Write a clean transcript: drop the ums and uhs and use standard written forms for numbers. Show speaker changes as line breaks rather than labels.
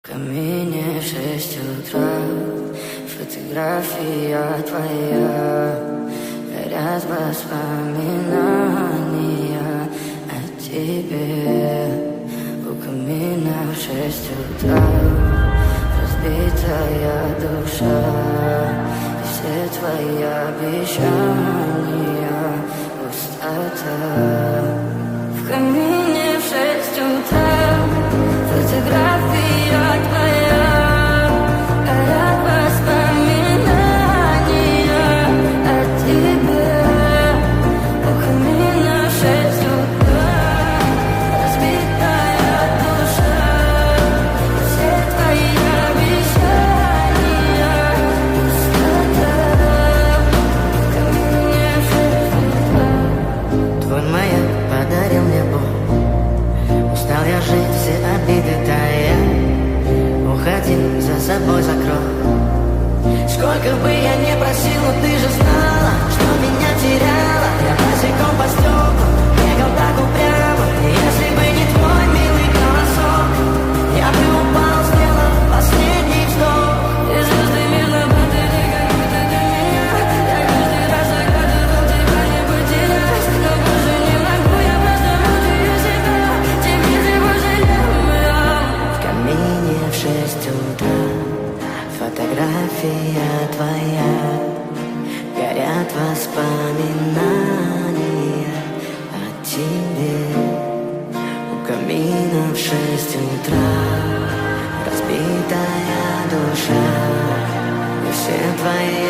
камине 6 утра, фотография твоя, горят воспоминания о тебе. У камина в 6 утра, разбитая душа, и все твои обещания пустота. В камине в 6 утра, фотография твоя, горят воспоминания о тебе. У камина в 6 утра, разбитая душа, все твои обещания пустота. В камине в 6 утра. Твой маяк подарил мне боль. Устал я жить, все обиды тая. Уходи, за собой закрой. Сколько бы я не просил, но ты же знала, что меня теряла. Я босиком по стеклам бегал так упрямо. Если бы не твой милый голосок, я бы упал, сделал последний вздох. И звезды мирно падали, как будто для меня. Я каждый раз загадывал тебя не потерять, но больше не могу, я просто мучаю себя. Теперь ты пожалел меня. В камине в 6 утра, фотография твоя, горят воспоминания о тебе. У камина в 6 утра, разбитая душа, и все твои